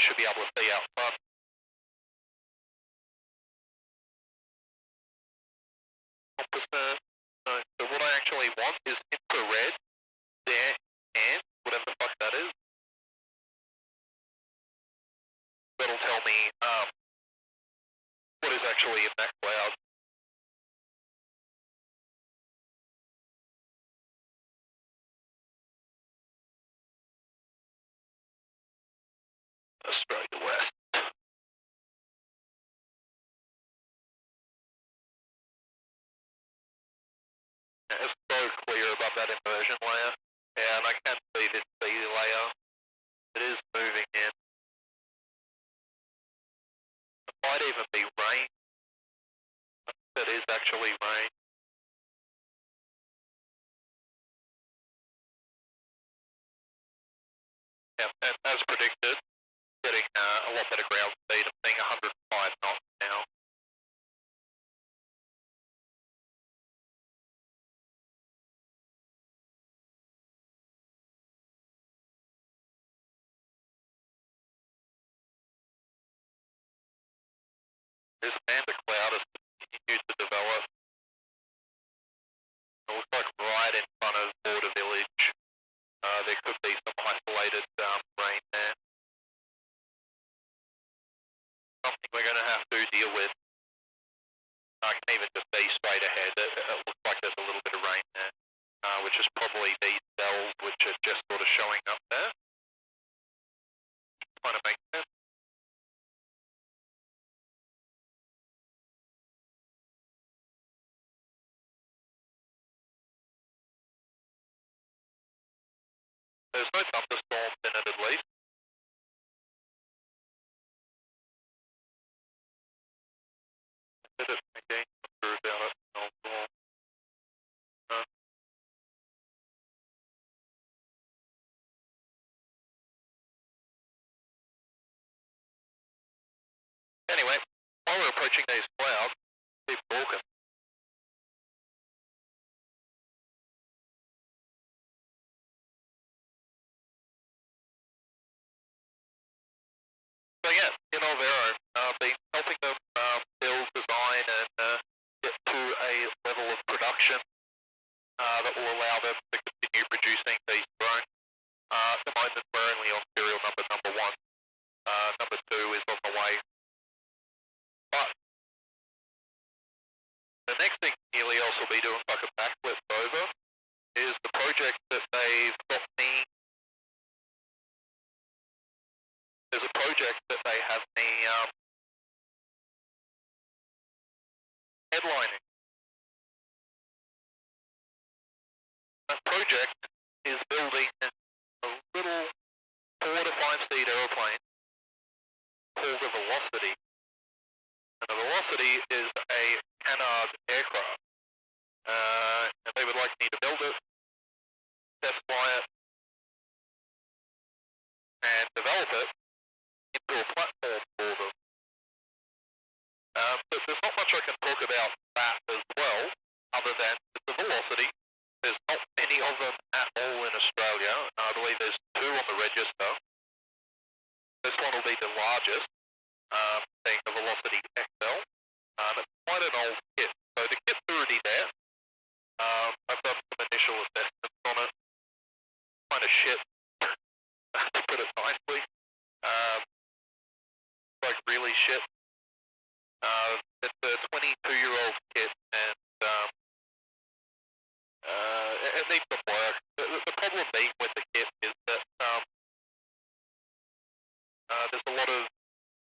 should be able to see out front. Composite. So what I actually want is infrared there and whatever the fuck that is. That'll tell me what is actually in that cloud. Australia West. It's so clear above that inversion layer, and I can see this B layer. It is moving in. It might even be rain. That is actually rain. Yeah, and as predicted, getting a lot better ground speed of being 105 knots now. This panda cloud has continued to develop. It looks like right in front of Border Village, there could be some isolated rain there. Something we're going to have to deal with. I can even just see straight ahead. It looks like there's a little bit of rain there, which is probably these cells which are just sort of showing up there. Kind of makes sense. There's no thunderstorms in it at least. Did it again? Through about it. Anyway, while we're approaching these clouds, keep walking. So yeah, in Alvaro, been helping them build, design, and get to a level of production that will allow them to continue producing these drones. At the moment, we're only on serial number one. Number 2 is on the way. But the next thing Helios will be doing like a backflip over is the project that they've got me. There's a project that they have me headlining. That project is building a little 4 to 5 seat aeroplane called the Velocity. And the Velocity is a canard aircraft. And they would like me to build it, test fly it, and develop it into a platform for them. But there's not much I can talk about that as well, other than the Velocity. There's not many of them at all in Australia. I believe there's 2 on the register. This one will be the largest, being the Velocity XL. It's quite an old kit. So the kit's already there. I've done some initial assessments on it. Kind of shit, to put it nicely. Like really shit. It's a 22-year-old kit, and it needs some work. The problem being with the kit is that there's a lot of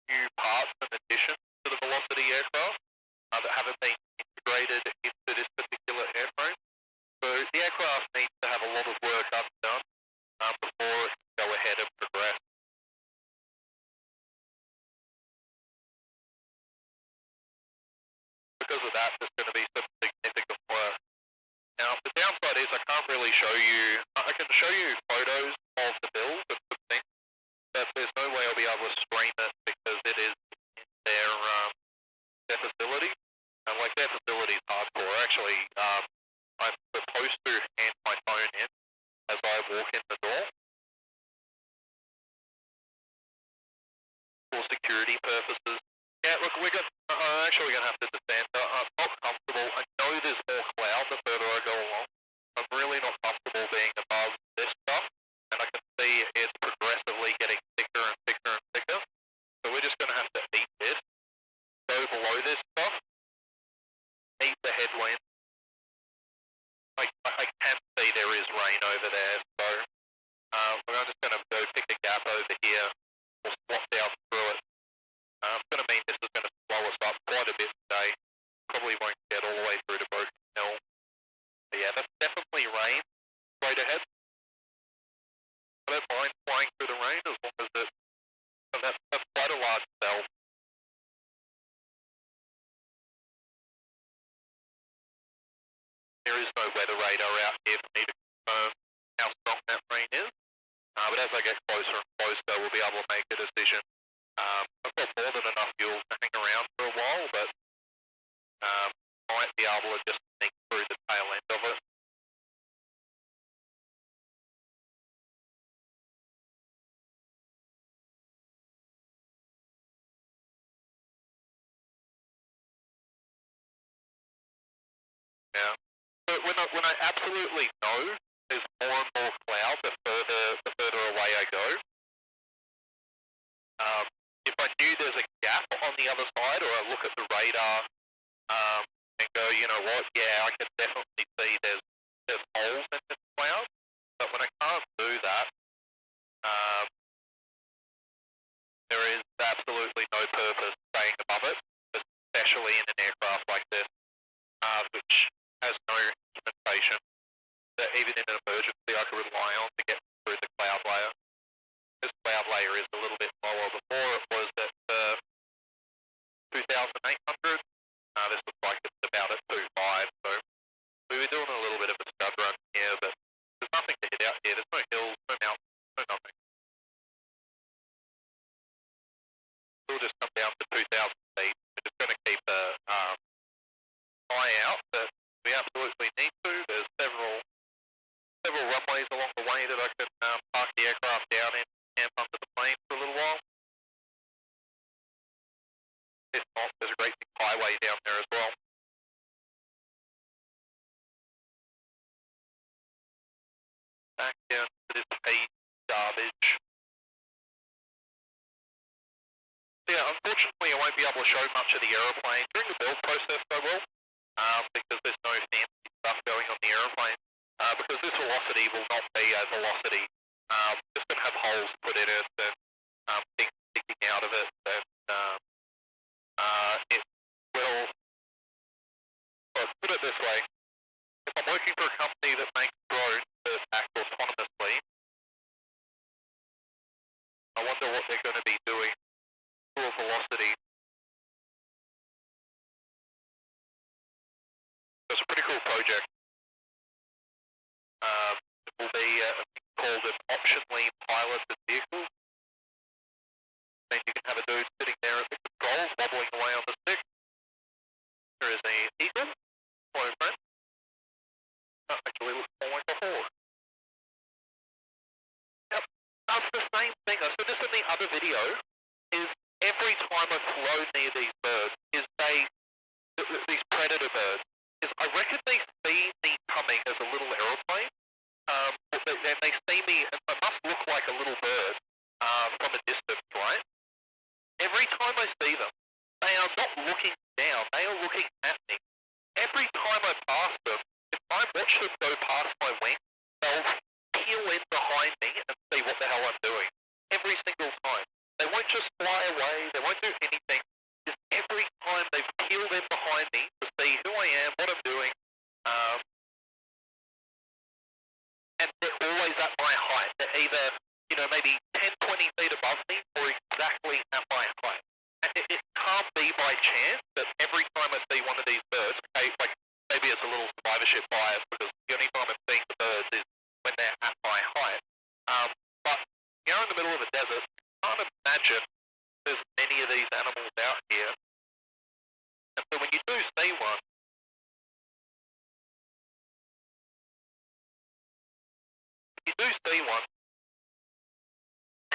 new parts in addition to the Velocity aircraft that haven't been integrated into this particular airframe. So the aircraft needs to have a lot of work done before it can go ahead and progress. Because of that, there's going to be some significant work. Now, the downside is I can't really show you. I can show you photos of the build and some things, but there's no way I'll be able to stream it because it is in their facility. And like their facility is hardcore. Actually, I'm supposed to hand my phone in as I walk in the door. for security purposes. Yeah, look, I'm actually going to have to defend. I'm not comfortable. I know there's more cloud the further I go along. I'm really not comfortable being above this stuff, and I can see it's progressively getting thicker and thicker and thicker. So we're just going to have to eat this, go below this stuff, eat the headwind. I can see there is rain over there, so I'm just going to go pick a gap over here. We'll swap down through it. It's going to mean this is going to slow us up quite a bit today. Probably won't get all the way through to Broken Hill. But yeah, that's definitely rain straight ahead. I don't mind flying through the rain as long as it... So that's quite a large cell. There is no weather radar out here for me to confirm how strong that rain is. But as I get closer and closer, we'll be able to make a decision. I've got more than enough fuel to hang around for a while, but might be able to just sneak through the tail end of it. Yeah. But when I absolutely know there's more and more cloud the further away I go. If I knew there's a gap on the other side, or I look at the radar and go, you know what, yeah, I can definitely see there's holes in this cloud. But when I can't do that, there is absolutely no purpose staying above it, especially in an aircraft like this, which has no instrumentation that even in an emergency I could rely on to get through the cloud layer. This cloud layer is a little bit lower. Before it was at 2,800. This looks like it's about at 2.5. So we were doing a little bit of a stud run here, but there's nothing to hit out here. There's no hills, no mountains, no nothing. We'll just come down to 2,000 feet. We're just going to keep the eye out that we absolutely need to. There's several runways along the way that I can park the aircraft down in, camp under the plane for a little while. If not, there's a great big highway down there as well. Back down to this page garbage. Yeah, unfortunately I won't be able to show much of the aeroplane. During the build process I will, because there's no fancy stuff going on the aeroplane. Because this velocity will not be a velocity. It's going to have holes put in it and things sticking out of it, and it will, well, put it this way, if I'm working for a company that makes drones that act autonomously, I wonder what they're going to be doing to a velocity. It's a pretty cool project. It will be called an optionally piloted vehicle. Then you can have a dude sitting there at the controls, wobbling away on the stick. There is an eagle. Hello, friend. That actually looks more like a horse. Yep, that's the same thing. So this in the other video is every time I flow near these birds, these predator birds, I reckon they see me coming as a little aeroplane. And they see me, and I must look like a little bird from a distance, right? Every time I see them, they are not looking down, they are looking at me. Every time I pass them, if I watch them go past my wing, they'll peel in behind me and see what the hell I'm doing. Every single time. They won't just fly away, they won't do anything. Just every time they've peeled in behind me to see who I am, what I'm doing, and they're always at my height. They're either, maybe 10, 20 feet above me or exactly at my height. And it can't be by chance that every time I see one of these birds, okay, like maybe it's a little survivorship bias because the only time I'm seeing the birds is when they're at my height. But you're in the middle of a desert, I can't imagine there's many of these animals out here. And so when you do see one,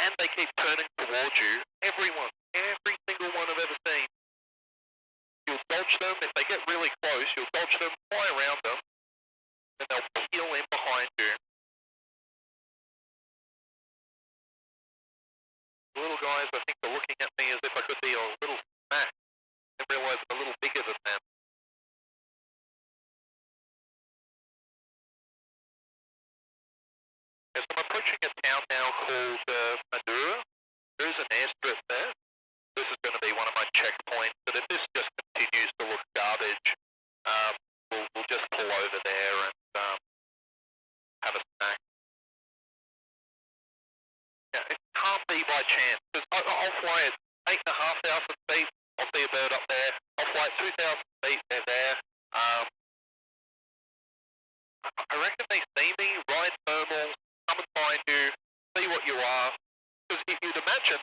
and they keep turning towards you, everyone them. If they get really close, you'll dodge them, fly around them, and they'll peel in behind you. The little guys, I think, are looking at me as if I could be a little smack and realise I'm a little bigger than them. As I'm approaching a town now called Madura, there is an airstrip there. This is going to be one of my checkpoints, but if this just continues to look garbage, we'll just pull over there and have a snack. Yeah, it can't be by chance, because I'll fly at 8,500 feet, I'll see a bird up there. I'll fly at 2,000 feet, they're there. I reckon they see me, ride thermals, come and find you, see what you are. Because if you'd imagine,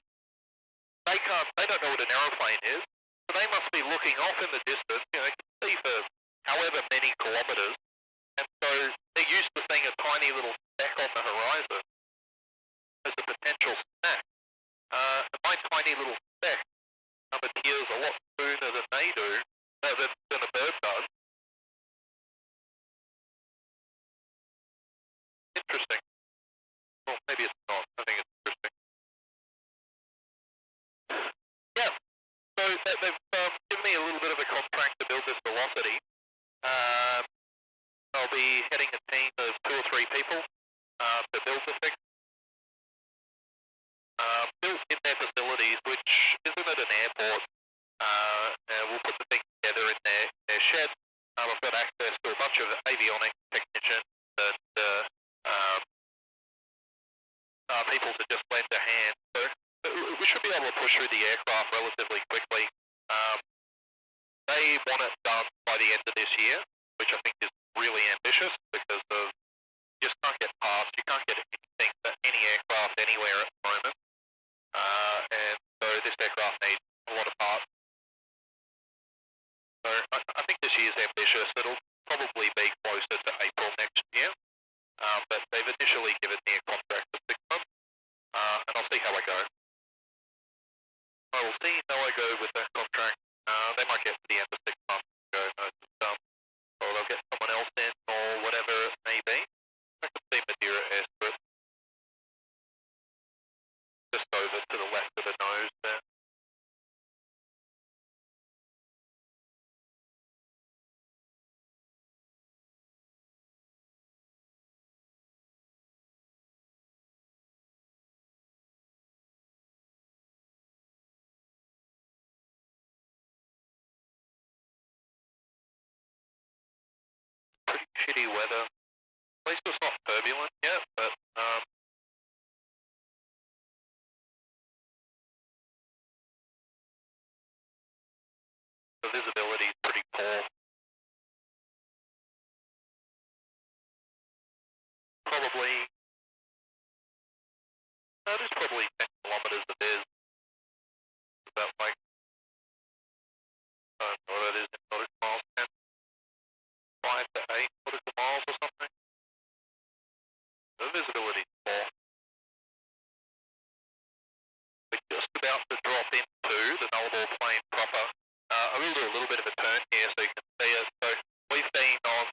they don't know what an aeroplane is, so they must be looking off in the distance, you know, they can see for however many kilometres, and so they're used to seeing a tiny little speck on the horizon as a potential snack. And my tiny little speck appears a lot sooner than they do, than a bird does. Interesting. Well, maybe it's not. I think it's interesting. Yeah. So they've given me a little bit of a contract to build this velocity. I'll be heading a team of 2 or 3 people to build the thing. Built in their facilities, which isn't at an airport. We'll put the thing together in their shed. I've got access to a bunch of avionics technicians and people to just lend a hand. So we should be able to push through the aircraft relatively quickly. They want it done by the end of this year, which I think is really ambitious because of you just can't get parts, you can't get anything, any aircraft anywhere at the moment. And so this aircraft needs a lot of parts. So I think this year's ambitious. It'll probably be closer to April next year. But they've initially given me a contract for 6 months, and I'll see how I go. I will see how I go with that contract. They might get to the end of 6 months and go, no, or they'll get someone else in, or whatever it may be. I can see Madeira Airstrip just over to the left of the nose there. Pretty shitty weather. At least it's not turbulent yet, but the visibility is pretty poor. Probably, that is probably 10 kilometres it is. About like, I don't know what that is in nautical miles, 10, 5 to 8 nautical miles or something. The visibility is poor. We're just about to drop into the Nullarbor Plain proper. I will do a little bit of a turn here so you can see it. So we've been on,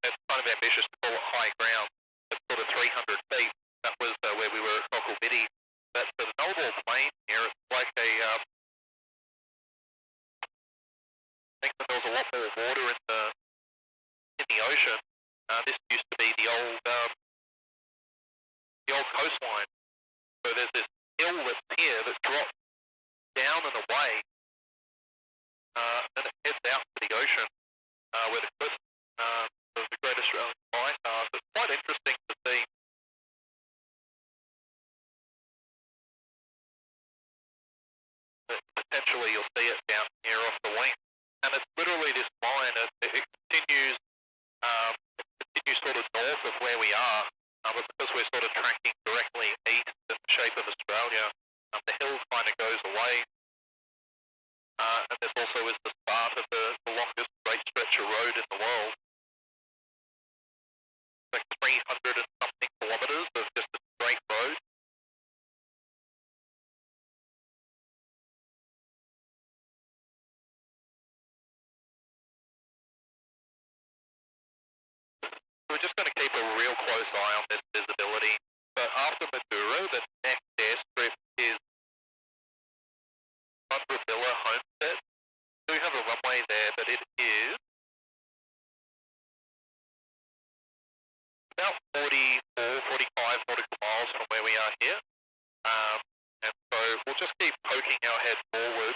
it's kind of ambitious to call it high ground. It's sort of 300 feet. That was where we were at Cocklebiddy. But for the Nullarbor Plain here, it's like a, I think when there was a lot more water in the ocean, this used to be the old coastline. So there's this hill that's here that drops down and away, and it heads out to the ocean, where the cliffs of the Great Australian Bight are. So it's quite interesting to see. But potentially you'll see it down here off the wing. And it's literally this line, it continues sort of north of where we are, but because we're sort of tracking directly east in the shape of Australia, the hill kind of goes away. And this also is the start of the longest straight stretch of road in the world. Like 300 and something kilometres of just a straight road. close eye on this visibility. But after Madura, the next airstrip is Mundravilla Homestead. We do have a runway there, but it is about 44, 45 nautical miles from where we are here. And so we'll just keep poking our head forward.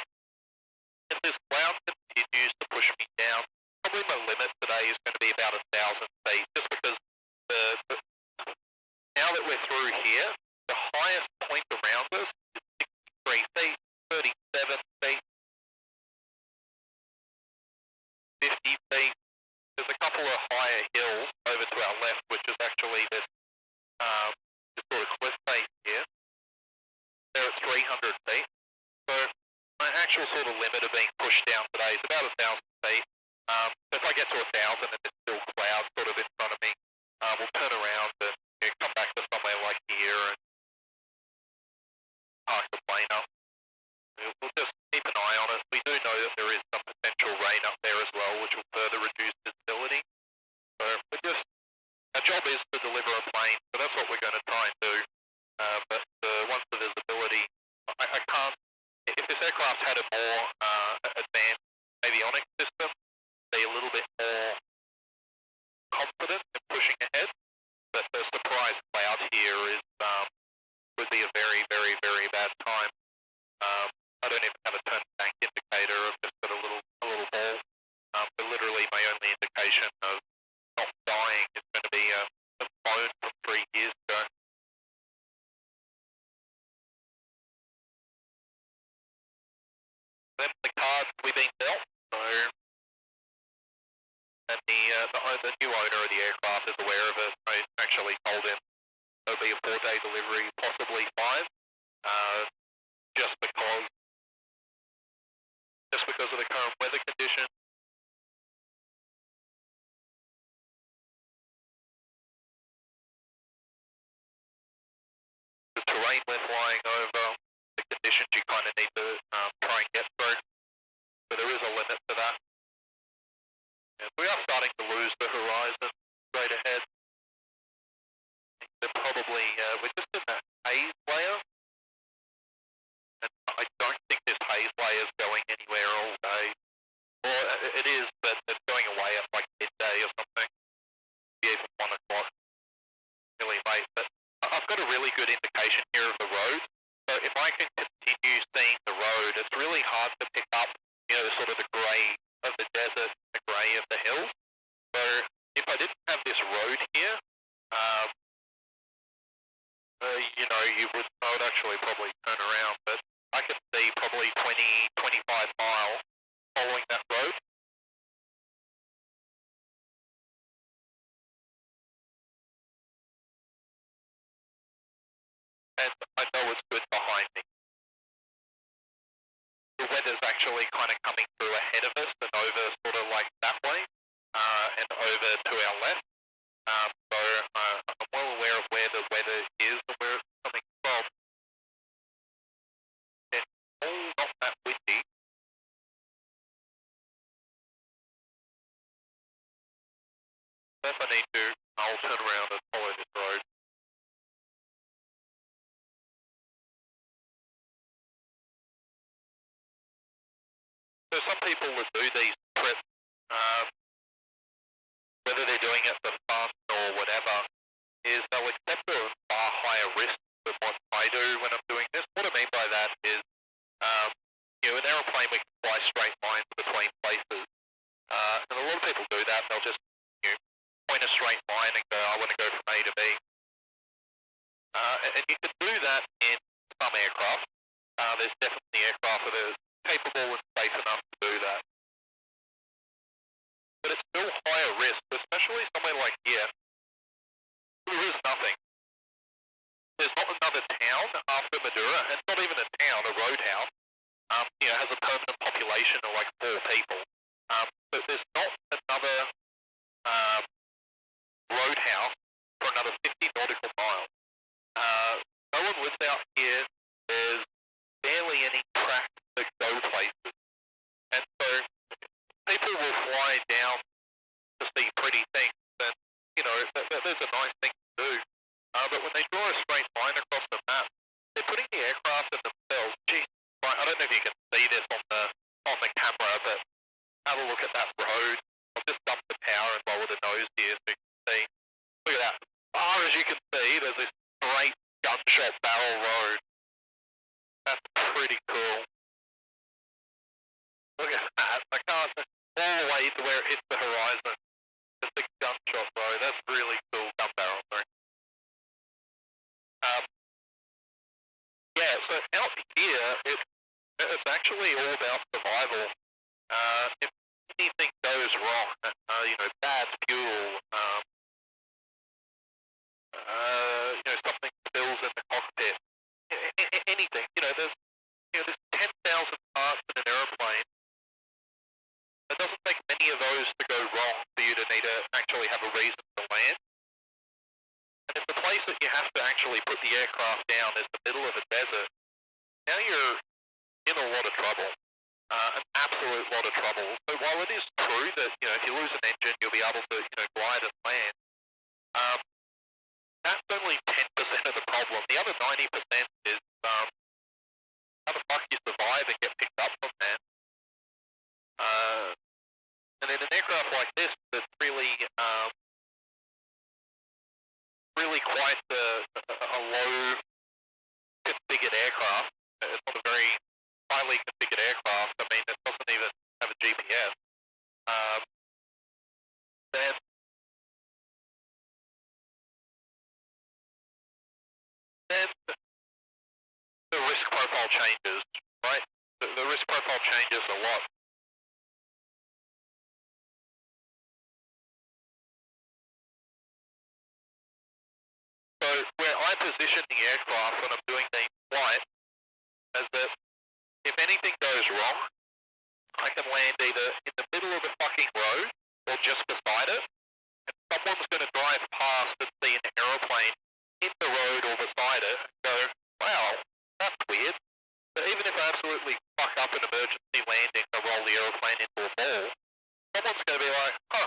If this cloud continues to push me down, probably my limit today is going to be about 1,000 feet, just because now that we're through here, the highest point around us is 63 feet, 37 feet, 50 feet. There's a couple of higher hills over to our left, which is actually this sort of cliff face here. They're at 300 feet. So my actual sort of limit of being pushed down today is about 1,000 feet. So if I get to 1,000 and there's still clouds sort of in front of me, we'll turn around and come back to somewhere like here and park the plane up. We'll just keep an eye on it. We do know that there is some potential rain up there as well, which will further reduce visibility. So our job is to deliver a plane, so that's what we're going to try and do. But once the visibility, I can't, if this aircraft had a more advanced avionics system, be a little bit more confident in pushing ahead. But the surprise cloud here would be a very, very, very bad time. I don't even have a turn bank indicator. I've just got a little ball. But literally my only indication of not dying is going to be a phone from 3 years ago. Then the cards we've been dealt. So, and the new owner of the aircraft is aware of it. I actually told him it'll be a 4-day delivery, possibly 5, just because of the current weather conditions. The terrain we're flying over, the conditions you kind of need to try and get through. So there is a limit to that. And we are starting to lose the horizon straight ahead. They're probably, we're just in that haze layer. And I don't think this haze layer is going anywhere all day. Or it is, but it's going away at like midday or something. Maybe even 1 o'clock. Really late. But I've got a really good indication here of the road. So if I can continue seeing the road, it's really hard to pick up, sort of the grey of the desert, the grey of the hills. So if I didn't have this road here, I would actually probably turn around, but I could see probably 20, 25 miles following that road. And I know it's good behind me. The weather's actually kind of coming through ahead of us and over sort of like that way, and over to our left. So I'm well aware of where the weather is and where it's coming from. It's all not that windy. If I need to, I'll turn around and follow this road. So some people that do these trips, whether they're doing it for fun or whatever, is they'll accept a far higher risk than what I do when I'm doing this. What I mean by that is, an aeroplane we can fly straight lines between places, and a lot of people do that. They'll just point a straight line and go, I want to go from A to B. And you can do that in some aircraft. There's definitely aircraft that are capable and safe enough to do that. But it's still higher risk, especially somewhere like here. There is nothing. There's not another town after Madura, and it's not even a town, a roadhouse. Has a permanent population of like 4 people. But there's not another roadhouse for another 50 nautical miles. No one lives out here. There's barely any tracks that go places. And so people will fly down to see pretty things. And, there's a nice thing to do. a look at that road. I'll just dump the power and lower the nose here so you can see. Look at that. As far as you can see, there's this great gunshot barrel road. That's pretty cool. Look at that. I can't all the way to where it hits the horizon. Just a gunshot road. That's really cool. Gun barrel, sorry. Yeah, so out here, it's actually all about survival. If anything goes wrong, bad fuel, something spills in the cockpit, anything, there's 10,000 parts in an aeroplane. It doesn't take many of those to go wrong for you to need to actually have a reason to land. And if the place that you have to actually put the aircraft down is the middle of a desert, now you're in a lot of trouble, an absolute lot of trouble. So while it is true that, if you lose an engine, you'll be able to, glide and land, that's only 10% of the problem. The other 90% is how the fuck you survive and get picked up from that. And in an aircraft like this, that's really quite a low configured aircraft. It's not a very highly configured aircraft. I mean, it doesn't even have a GPS. Then the risk profile changes, right? The risk profile changes a lot. So where I position the aircraft when I'm doing the flight is that if anything goes wrong, I can land either in the middle of the fucking road or just beside it, and someone's going to drive past and see an aeroplane in the road or beside it and go, wow, that's weird. But even if I absolutely fuck up an emergency landing and roll the aeroplane into a ball, someone's going to be like, huh,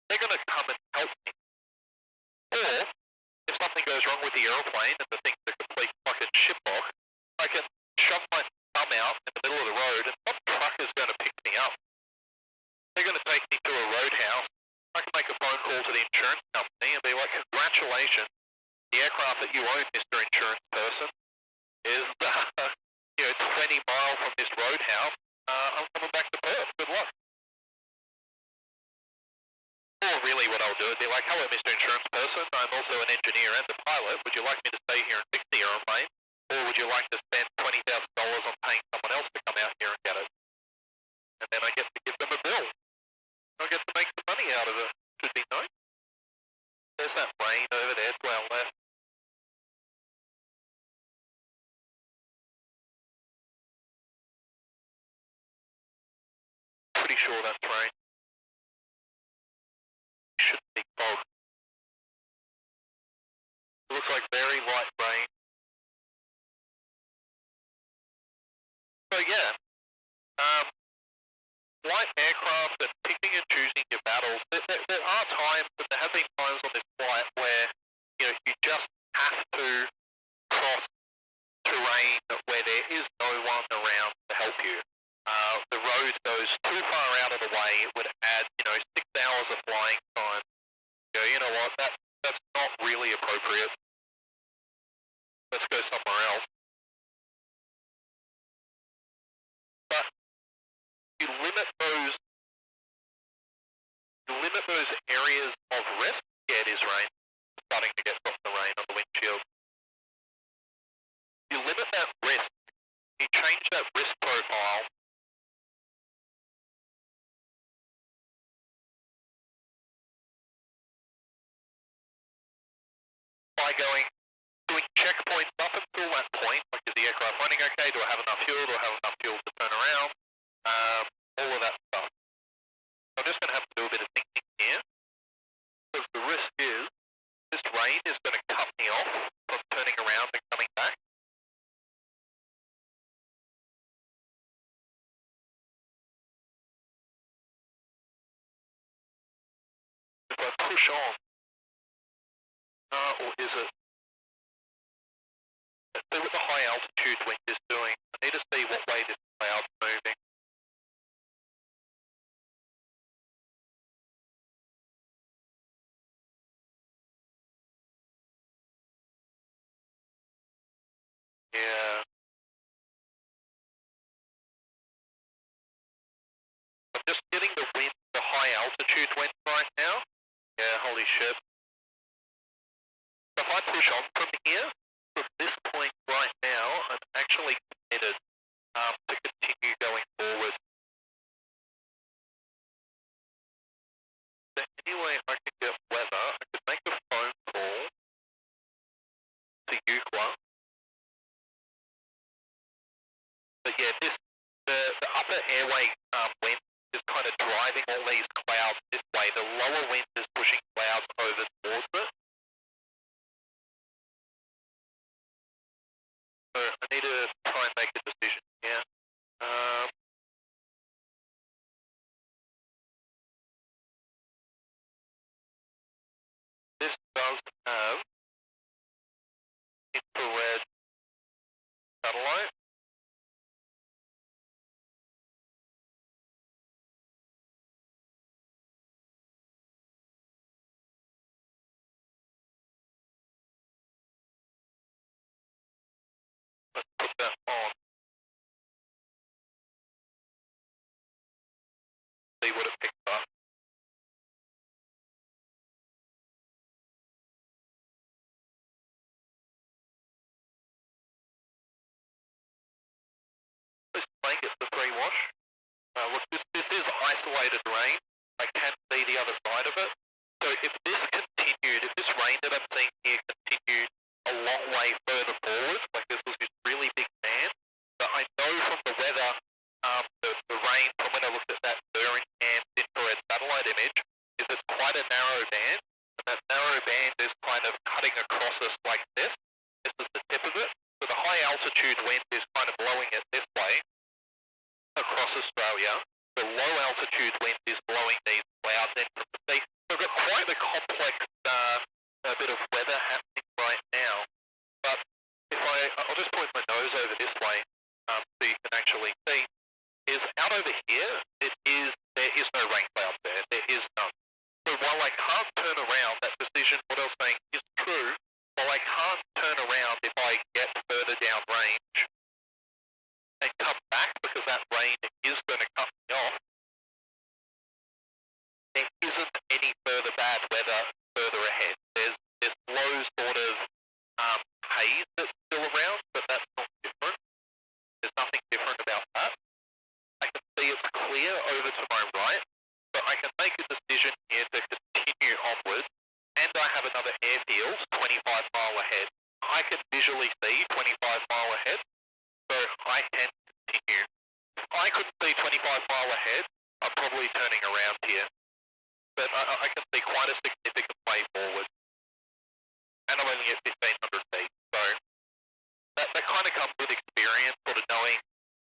they're going to come and help me. Or, if something goes wrong with the aeroplane and the thing's a complete fucking shitbox, I can shove my thumb out in the middle of the road and some truck is going to pick me up. They're going to take me to a roadhouse. I can make a phone call to the insurance company and be like, congratulations, the aircraft that you own, Mr. Insurance Person, is 20 miles from this roadhouse. I'm coming back to Perth. Good luck. Or really what I'll do is be like, hello Mr. Insurance Person, I'm also an engineer and a pilot. Would you like me to stay here and fix the aeroplane? Or would you like to spend $20,000 on paying someone else to come out here and get it? And then I get to give them a bill. I get to make some money out of it. Should be nice. There's that rain over there to our left. Pretty sure that's rain. Shouldn't be fog. It looks like very light rain. So yeah, light aircraft and picking and choosing your battles. There are times, and there have been times on this flight where you just have to cross terrain where there is no one around to help you. The road goes too far out of the way. It would add 6 hours of flying time. You know what? That's not really appropriate. Let's go somewhere else. But you limit those areas of risk. Yeah, it is rain. It's starting to get from the rain on the windshield. You limit that risk. You change that risk profile by doing checkpoints up until that point. Like, is the aircraft running okay? Do I have enough fuel? Do I have enough fuel to turn around? All of that stuff. I'm just going to have to do a bit of thinking here, because the risk is this rain is going to cut me off from turning around and coming back. If I push on, or is it? Let's see what the high altitude wind is doing. I need to see what way this cloud's moving. holy shit. So if I push on from here, from this point right now, I'm actually committed to continue going forward. So anyway, I can get weather. I could make a phone call to Eucla. But yeah, the upper airway wind is kind of driving all these clouds this way. The lower wind is pushing clouds over towards it. So I need to try and make a decision here. This does have infrared satellite. Let's put that on. See what it picks up. This make it the 3-wash. Look, this is isolated rain. I can see the other side of it. So if this continued, if this rain that I'm seeing here continued a long way further forward, like this was this really big band, but I know from the weather, the rain, from when I looked at that very enhanced infrared satellite image, is it's quite a narrow band, and that narrow band is kind of cutting across us like this. This is the tip of it. So the high altitude wind is kind of blowing it this way across Australia. The low altitude wind is blowing these clouds in from the sea. So we've got quite a complex bit of weather happening right now. But if I'll just point my nose over this way so you can actually see, is out over here, there is no rain cloud there. There is none. So while I can't turn around, that decision, what I was saying, is true. While I can't turn around if I get further down range and come back because that rain is going to cut me off, there isn't any further bad weather further ahead. There's low sort of haze that's still around, but that's not different. There's nothing different about that. I can see it's clear over to my right, but I can make a decision here to continue onward, and I have another airfield 25 mile ahead. I can visually see 25 mile ahead, so I can continue. If I couldn't see 25 mile ahead, I'm probably turning around here. But I can see quite a significant way forward. And I'm only at 1,500 feet. So that kind of comes with experience, sort of knowing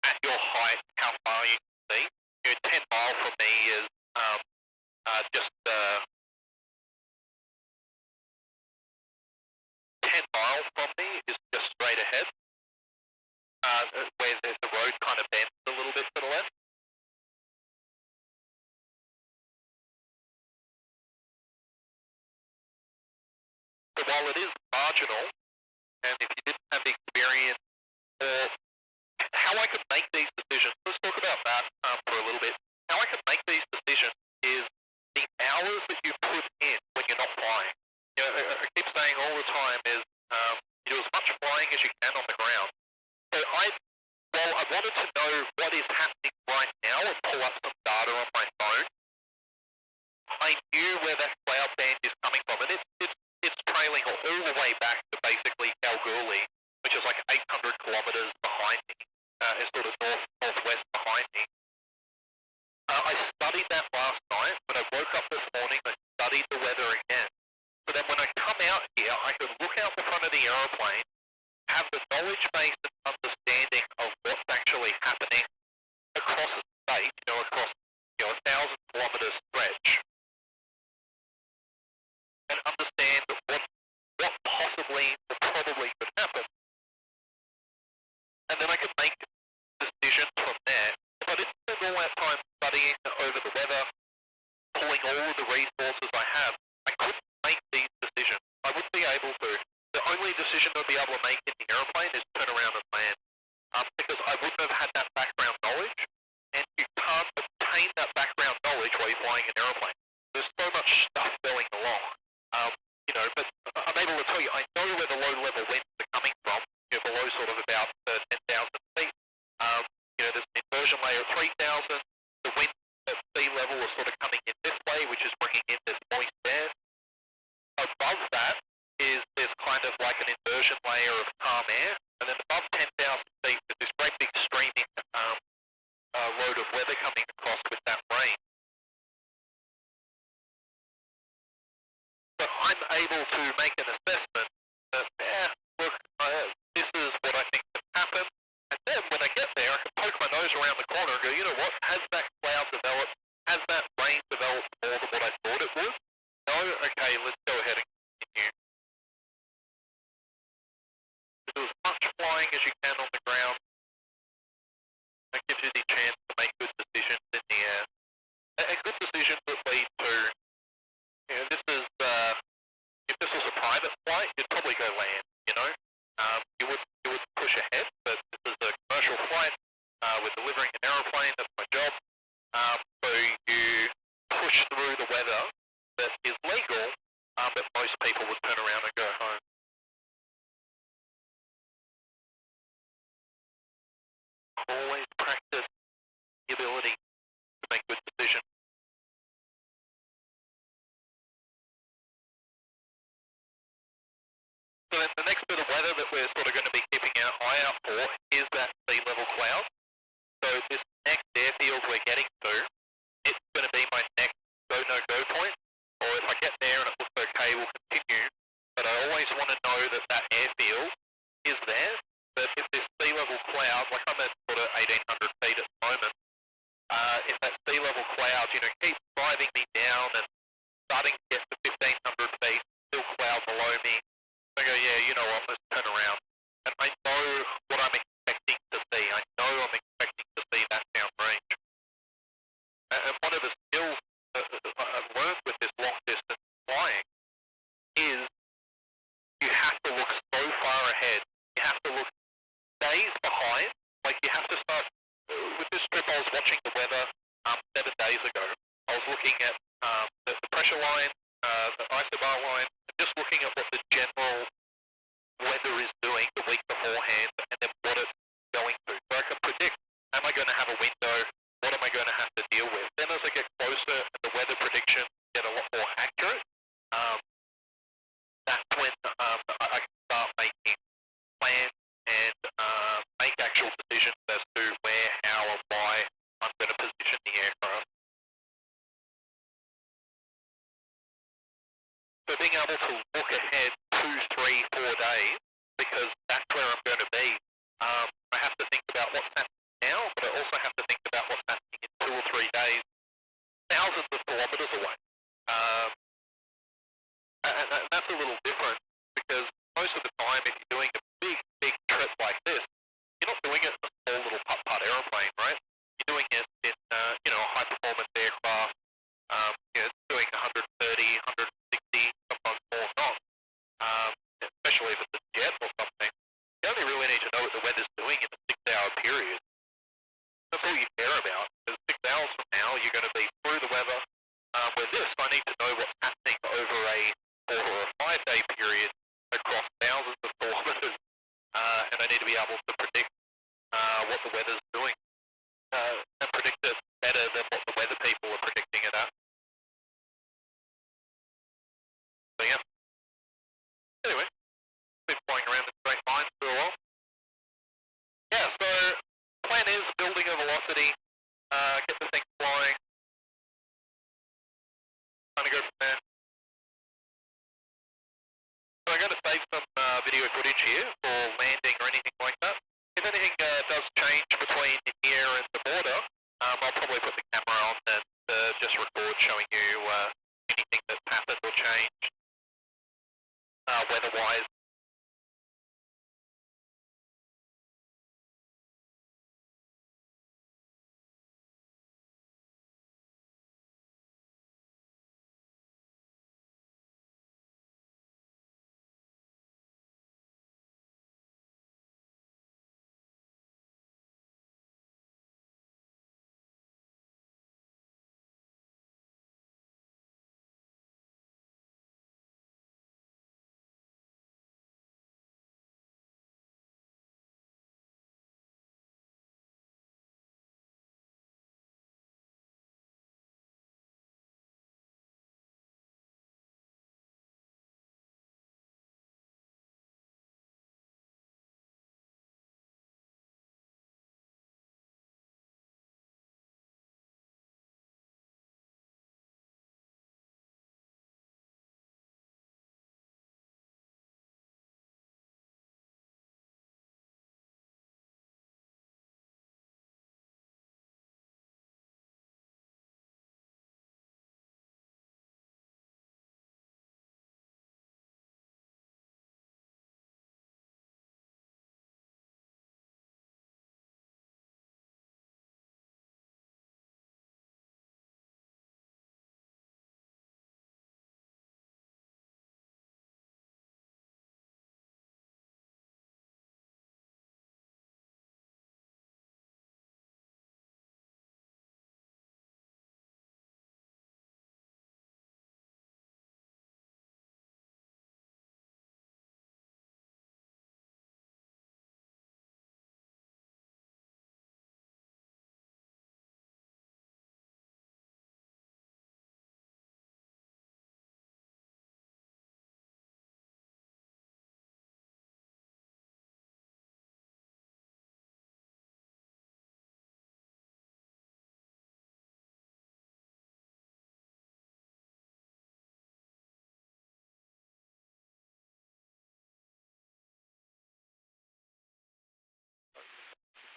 at your height how far you can see. 10 miles from me is just 10 miles from me is just straight ahead, where the road kind of bends a little bit to the left. So while it is marginal, and if you didn't have the experience or how I could make these decisions, let's talk about that for a little bit. How I can make these decisions is the hours that you put in when you're not flying. I keep saying all the time is you do as much flying as you can on the ground. So while I wanted to know what is happening right now and pull up some data on my phone, I knew where that cloud band is coming from, and it's trailing all the way back to basically Kalgoorlie, which is like 800 kilometres behind me. It's sort of northwest behind me. I studied that last night. When I woke up this morning, I studied the weather again. So then when I come out here, I can look out the front of the aeroplane, have the knowledge base and understanding of what's actually happening across the state, across 1,000 kilometre stretch, and understand what possibly or probably could happen. And then I can make decisions from there. If I didn't spend all that time studying over the weather, pulling all of the resources I have, I couldn't make these decisions. I wouldn't be able to. The only decision I'd be able to make in the aeroplane is turn around and land. Because I wouldn't have had that background knowledge, and you can't obtain that background knowledge while you're flying an aeroplane. There's so much stuff going along. there's an inversion layer at 3000. The wind at sea level is sort of coming in this way, which is bringing in this moist air. Above that is there's kind of like an inversion layer of calm air, and then above 10,000 feet is this great big streaming load of weather coming across with that rain. So I'm able to make an assessment that, look, this is what I think can happen. And then when I get there, I can poke my nose around the corner and go, you know what, has that cloud developed? Has that rain developed more than what I thought it would? No? Okay, let's go ahead and continue. Do as much flying as you can on the ground. That gives you the chance to make good decisions in the air. And good decisions that lead to, this is, if this was a private flight, you'd probably go land, You would push ahead, but this is a commercial flight. We're delivering an aeroplane, that's my job. So you push through the weather that is legal, but most people would turn around and go home. Always practice the ability to make good decisions. So then the next bit of weather that we're sort of going to be keeping our eye out for is that sea level cloud. So this next airfield we're getting to, it's going to be my next go-no-go point. Or if I get there and it looks okay, we'll continue. But I always want to know that that airfield is there. That if this sea level cloud, like I'm at sort of 1,800 feet at the moment, if that sea level cloud, keeps driving me down and starting to get to 1,500 feet, still cloud below me, I go, yeah, you know what, let's turn around. And I know what I'm expecting to see. I know I'm expecting to see that downrange. And one of the skills I've learned with this long distance flying is you have to look so far ahead. You have to look days behind. Like you have to start, with this trip I was watching the weather 7 days ago. I was looking at the pressure line, the isobar line, and just looking at what the general weather is doing the week beforehand and then what it's going to. So I can predict, am I going to have a window? What am I going to have to deal with? Then as I get closer and the weather predictions get a lot more accurate, that's when I can start making plans and make actual decisions as to where, how, and why I'm going to position the aircraft. So being able to look ahead 2, 3, 4 days, because that's where I'm going to be. I have to think about what's happening now, but I also have to think about what's happening in 2 or 3 days, thousands of kilometers away. And that's a little different, because most of the time, if you're doing a big, big trip like this, you're not doing it in a small little putt-putt aeroplane, right? You're doing it in, a high-performance aircraft, doing 130, 160, sometimes more knots, especially if it's a jet or something. You only really need to know what the weather's doing in a 6-hour period. That's all you care about. Because 6 hours from now, you're going to be through the weather. With this, I need to know what's happening over a 4 or a 5-day period across thousands of kilometers. And I need to be able to predict what the weather's doing. And predict it better than what the weather people are predicting it at. So yeah. Anyway, been flying around in straight lines for a while. Yeah, so plan is building a velocity, get the thing flying, kind of go from there. So I'm going to save some video footage here for landing or anything like that. If anything does change between here and the border, I'll probably put the camera on and just record showing you anything that's happened or changed weather-wise.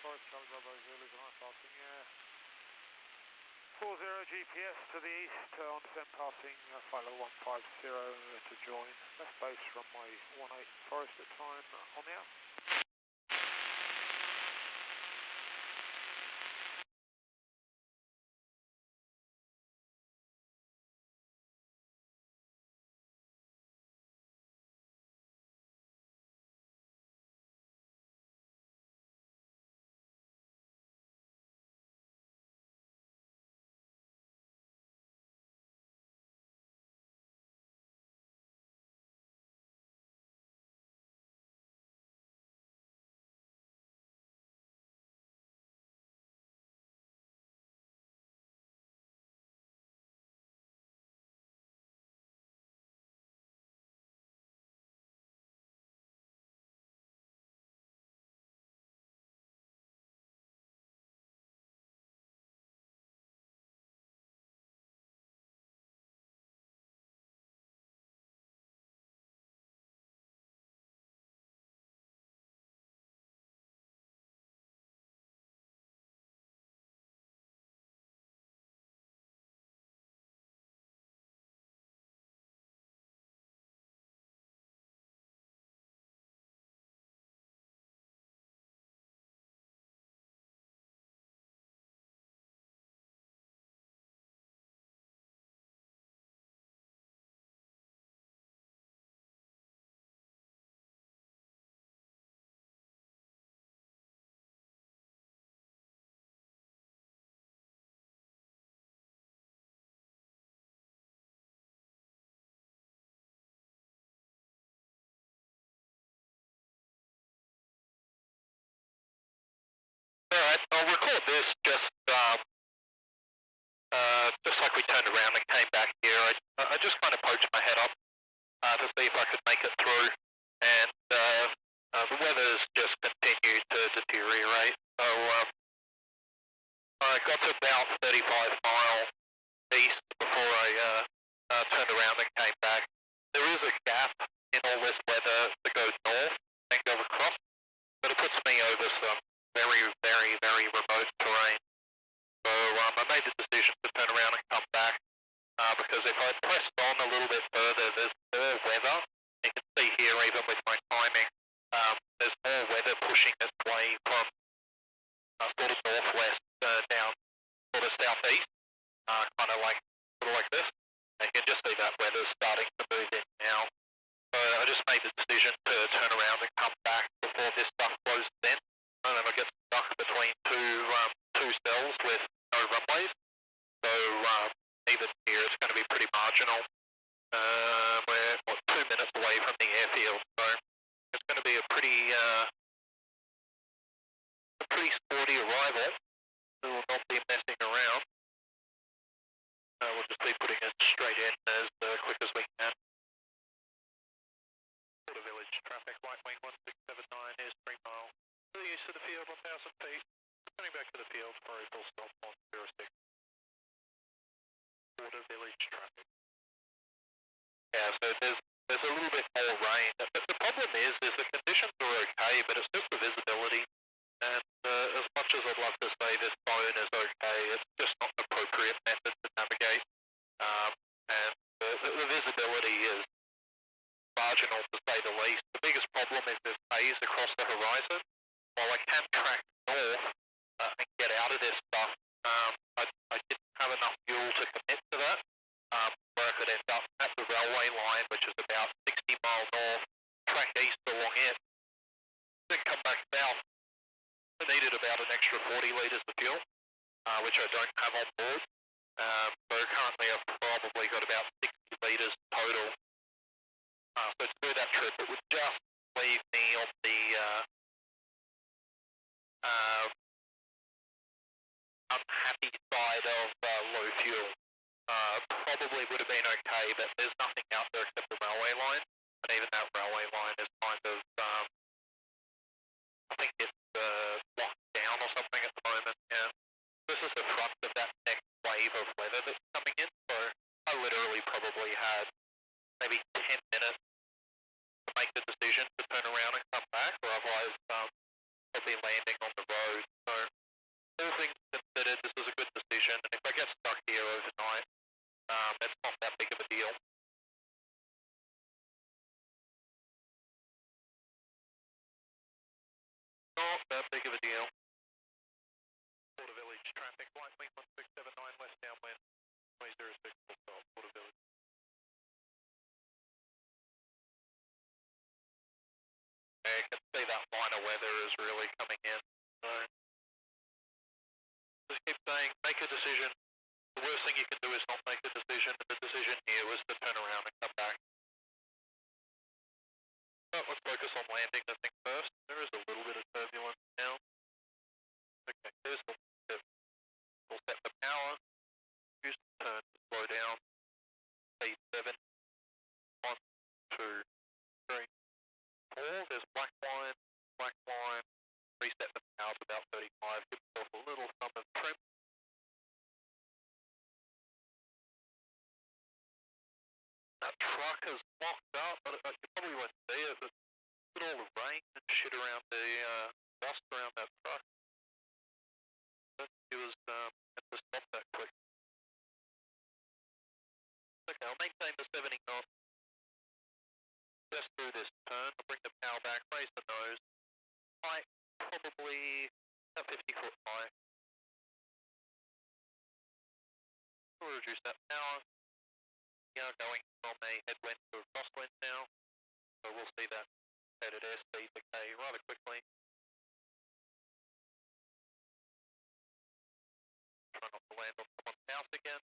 Forest, Charlie Bravo Zulu, can I passing, 40 GPS to the east, on descent passing, Philo 150 to join, left base runway 18 Forest at time, on the out. Alright, I'll record this just like we turned around and came back here. I just kind of poked my head up to see if I could make it through, and the weather's just continued to deteriorate. So I got to about 35 miles east before I turned around and came back. There is a gap in all this weather that goes north and goes across, but it puts me over some very, very, very remote terrain. So I made the decision to turn around and come back because if I pressed on a little bit further, there's more weather. You can see here, even with my timing, there's more weather pushing its way from sort of northwest down sort of southeast, kind of like this. And you can just see that weather's starting to move in now. So I just made the decision to turn around and come back before this stuff closes in. And then I get stuck between two cells with no runways. So even here it's going to be pretty marginal. We're 2 minutes away from the airfield, so it's going to be a pretty sporty arrival. We will not be messing around. We'll just be putting it straight in as quick as we can. Water Village traffic, Lightwing 1679 is 3 miles. To the east of the field, 1,000 feet. Turning back to the field for a full stop on 06. Water Village traffic. Yeah, so there's a little bit more rain. The problem is the conditions are okay, but it's just the visibility. And as much as I'd love to say this phone is okay, it's just not an appropriate method to navigate. And the visibility is marginal, to say the least. The biggest problem is there's haze across the horizon. While I can track north and get out of this stuff, I didn't have enough fuel to commit to that, where I could end up at the railway line, which is about 60 miles north, track east along it, then come back south. I needed about an extra 40 litres of fuel, which I don't have on board. So currently I've probably got about 60 litres total. So to do that trip, it would just leave me on the unhappy side of low fuel. Probably would have been okay, but there's nothing out there except the railway line, and even that railway line is kind of, I think it's locked down or something at the moment. Yeah. This is the front of that next wave of weather that's coming in, so I literally probably had maybe 10 minutes to make the decision to turn around and come back, or otherwise I'll be landing on the road So, all things considered, this was a good decision, and if I get stuck here overnight, it's not that big of a deal. Not that big of a deal. Porter Village traffic, Lightwing 1679 west downwind, 2006 Porter Village. I can see that minor weather is really coming in. So just keep saying, make a decision. The worst thing you can do is not make a decision, and the decision here was to turn around and come back. But let's focus on landing the thing first. There is a little bit of turbulence now. Okay, there's the tip. We'll set the power. Use the turn to slow down. Speed 7. 1, 2, 3, 4. There's black line. Black line. Reset the power to about 35. Give yourself a little summer trim. That truck is locked up, but you probably won't see it, but look at all the rain and shit around the dust around that truck. But it was had to stop that quick. Okay, I'll maintain the 70 knots. Just through this turn, I'll bring the power back, raise the nose. Height, probably about 50 foot high. We'll reduce that power. We are going from a headwind to a crosswind now, so we'll see that headed airspeed decay rather quickly. Try not to land on someone's house again.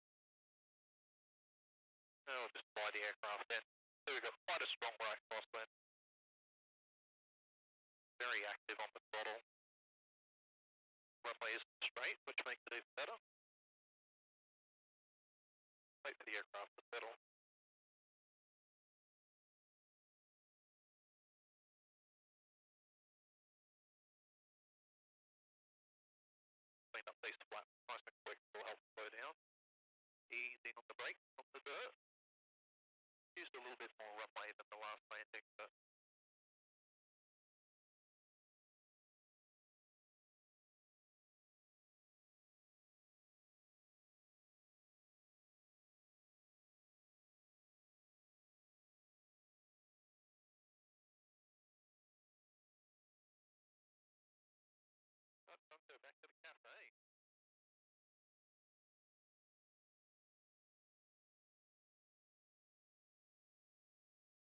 Now we'll just fly the aircraft in. So we've got quite a strong right crosswind. Very active on the throttle. Runway isn't straight, which makes it even better. Wait for the aircraft to settle. Clean up these flaps nice and quick, will help slow down. Easy on the brakes, on the dirt. Used a little bit more runway than the last landing, but